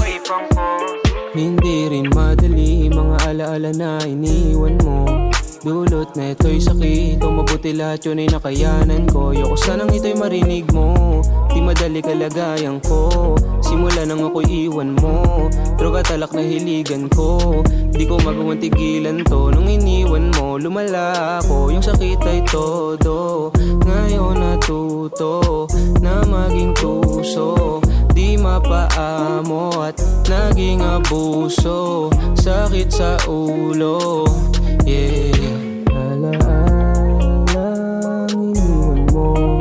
isipan ko. Hindi rin madali mga alaala na iniwan mo. Dulot na ito'y sakit, o mabuti lahat yun ay nakayanan ko. Yoko sanang ito'y marinig mo, di madali kalagayan ko. Simula nang ako'y iwan mo, droga talak na hiligan ko. Di ko magawang tigilan to, nung iniwan mo lumala ako. Yung sakit ay todo, ngayon natuto na maging tuso. Di mapaamo at naging abuso, sakit sa ulo, yeah. Alaalang iniwan mo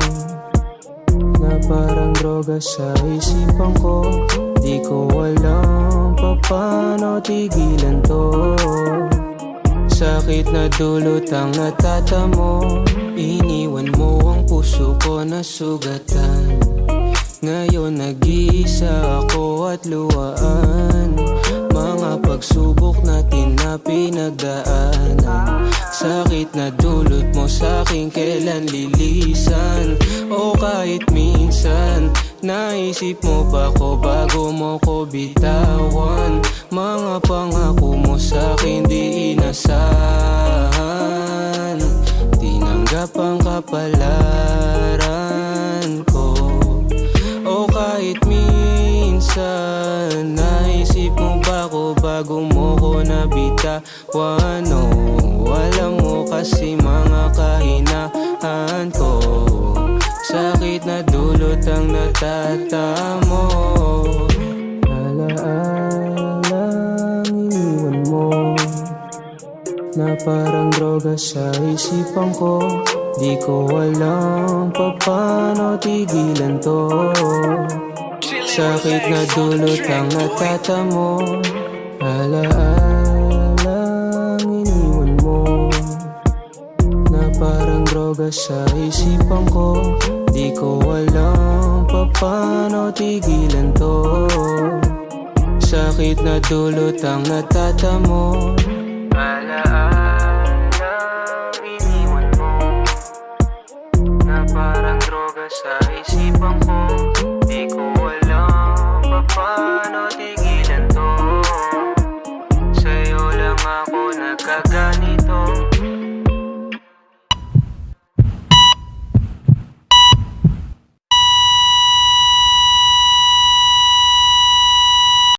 na parang droga sa isipan ko. Di ko alam paano tigilan to. Sakit na dulot ang natatamo. Iniwan mo ang puso ko na sugatan. Ngayon nag-iisa ako at luwaan. Mga pagsubok natin na pinagdaanan. Sakit na dulot mo sa'kin kailan lilisan. O kahit minsan naisip mo ba ko bago mo ko bitawan. Mga pangako mo sa'kin di inasahan. Tinanggap ang kapalaran ko. O kahit minsan naisip mo ba ko bago mo ko nabitawan. Oh, alam mo kasi mga kahinaan ko. Sakit na dulot ang natatamo. Alaalang iniwan mo na parang droga sa isipan ko. Di ko alam paano tigilan to. Sakit na dulot ang natatamo. Alaalang iniwan mo na parang droga sa isipan ko. Di ko alam paano tigilan to. Sakit na dulot ang natatamo. Alaalang